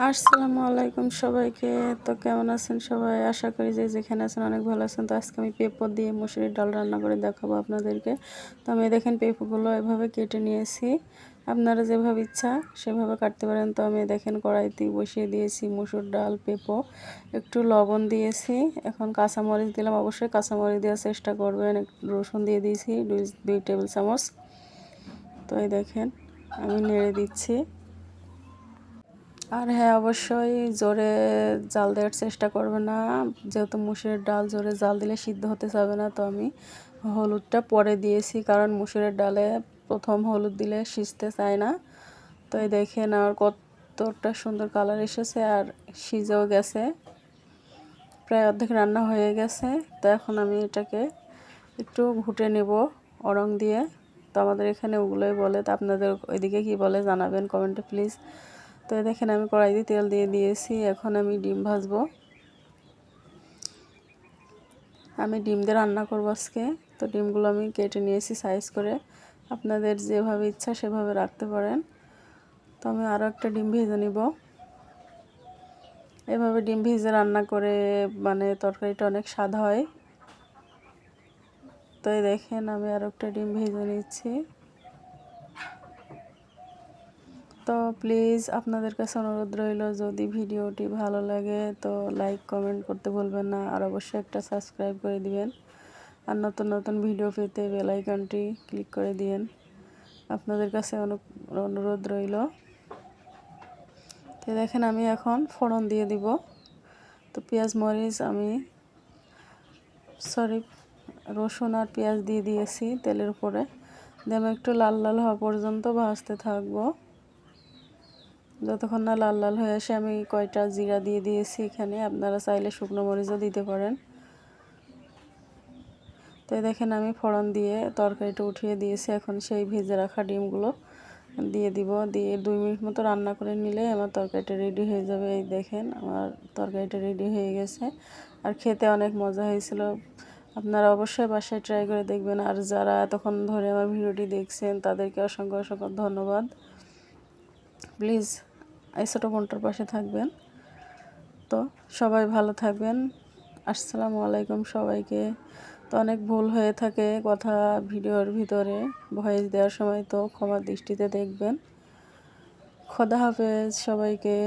আসসালামু আলাইকুম সবাইকে। তো কেমন আছেন সবাই? আশা করি যে যেখানে আছেন অনেক ভালো আছেন। তো আজকে আমি পেঁপো দিয়ে মুসুরির ডাল রান্না করে দেখাবো আপনাদেরকে। তো আমি দেখেন পেঁপোগুলো এভাবে কেটে নিয়েছি। আপনারা যেভাবে ইচ্ছা সেভাবে কাটতে পারেন। তো আমি দেখেন কড়াইতে বসিয়ে দিয়েছি মুসুর ডাল, পেঁপো, একটু লবণ দিয়েছি। এখন কাঁচামরিচ দিলাম, অবশ্যই কাঁচামরিচ দেওয়ার চেষ্টা করবেন। একটু রসুন দিয়ে দিয়েছি 2 টেবিল চামচ। তো এই দেখেন আমি নেড়ে দিচ্ছি। আর হ্যাঁ, অবশ্যই জোরে জাল দেওয়ার চেষ্টা করবে না, যেহেতু মুসুরের ডাল জোরে জাল দিলে সিদ্ধ হতে চাবে না। তো আমি হলুদটা পরে দিয়েছি, কারণ মুসুরের ডালে প্রথম হলুদ দিলে সিজতে চায় না। তো এই দেখেন আর কতটা সুন্দর কালার এসেছে, আর সিজেও গেছে, প্রায় অর্ধেক রান্না হয়ে গেছে। তো এখন আমি এটাকে একটু ঘুটে নেব অরং দিয়ে। তো আমাদের এখানে ওগুলোই বলে, তো আপনাদের ওইদিকে কী বলে জানাবেন কমেন্টে প্লিজ। তো দেখেন আমি কড়াইতে তেল দিয়ে দিয়েছি। এখন আমি ডিম ভাজবো। আমি ডিম দিয়ে রান্না করবো আজকে। তো ডিমগুলো আমি কেটে নিয়েছি সাইজ করে, আপনাদের যেভাবে ইচ্ছা সেভাবে রাখতে পারেন। তো আমি আরও একটা ডিম ভেজে নিব। এভাবে ডিম ভেজে রান্না করে মানে তরকারিটা অনেক স্বাদ হয়। তো এই দেখেন আমি আরও একটা ডিম ভেজে নিচ্ছি। তো প্লিজ আপনাদের কাছে অনুরোধ রইল, যদি ভিডিওটি ভালো লাগে তো লাইক কমেন্ট করতে ভুলবেন না, আর অবশ্যই একটা সাবস্ক্রাইব করে দিবেন। আর নতুন নতুন ভিডিও পেতে বেল আইকনটি ক্লিক করে দিন। আপনাদের কাছে অনুরোধ রইল। তো দেখেন আমি এখন ফোড়ন দিয়ে দিব। তো পেঁয়াজ মরিচ রসুন আর পেঁয়াজ দিয়ে দিয়েছি তেলের উপরে। দিয়ে আমি একটু লাল লাল হওয়া পর্যন্ত ভাজতে থাকবো, যতক্ষণ না লাল লাল হয়ে আসে। আমি কয়টা জিরা দিয়ে দিয়েছি এখানে, আপনারা চাইলে শুকনো মরিচও দিতে পারেন। তো দেখেন আমি ফোড়ন দিয়ে তরকারিটা উঠিয়ে দিয়েছি। এখন সেই ভেজে রাখা ডিমগুলো দিয়ে দিব, দিয়ে 2 মিনিট মতো রান্না করে নিলে আমার তরকারিটা রেডি হয়ে যাবে। এই দেখেন আমার তরকারিটা রেডি হয়ে গেছে, আর খেতে অনেক মজা হয়েছিল। আপনারা অবশ্যই বাসায় ট্রাই করে দেখবেন। আর যারা এতক্ষণ ধরে আমার ভিডিওটি দেখছেন তাদেরকে অসংখ্য অসংখ্য ধন্যবাদ। প্লিজ এই ছোটো বোনটার পাশে থাকবেন। তো সবাই ভালো থাকবেন। আসসালামু আলাইকুম সবাইকে। তো অনেক ভুল হয়ে থাকে কথা ভিডিওর ভিতরে ভয়েস দেওয়ার সময়, তো ক্ষমার দৃষ্টিতে দেখবেন। খোদা হাফেজ সবাইকে।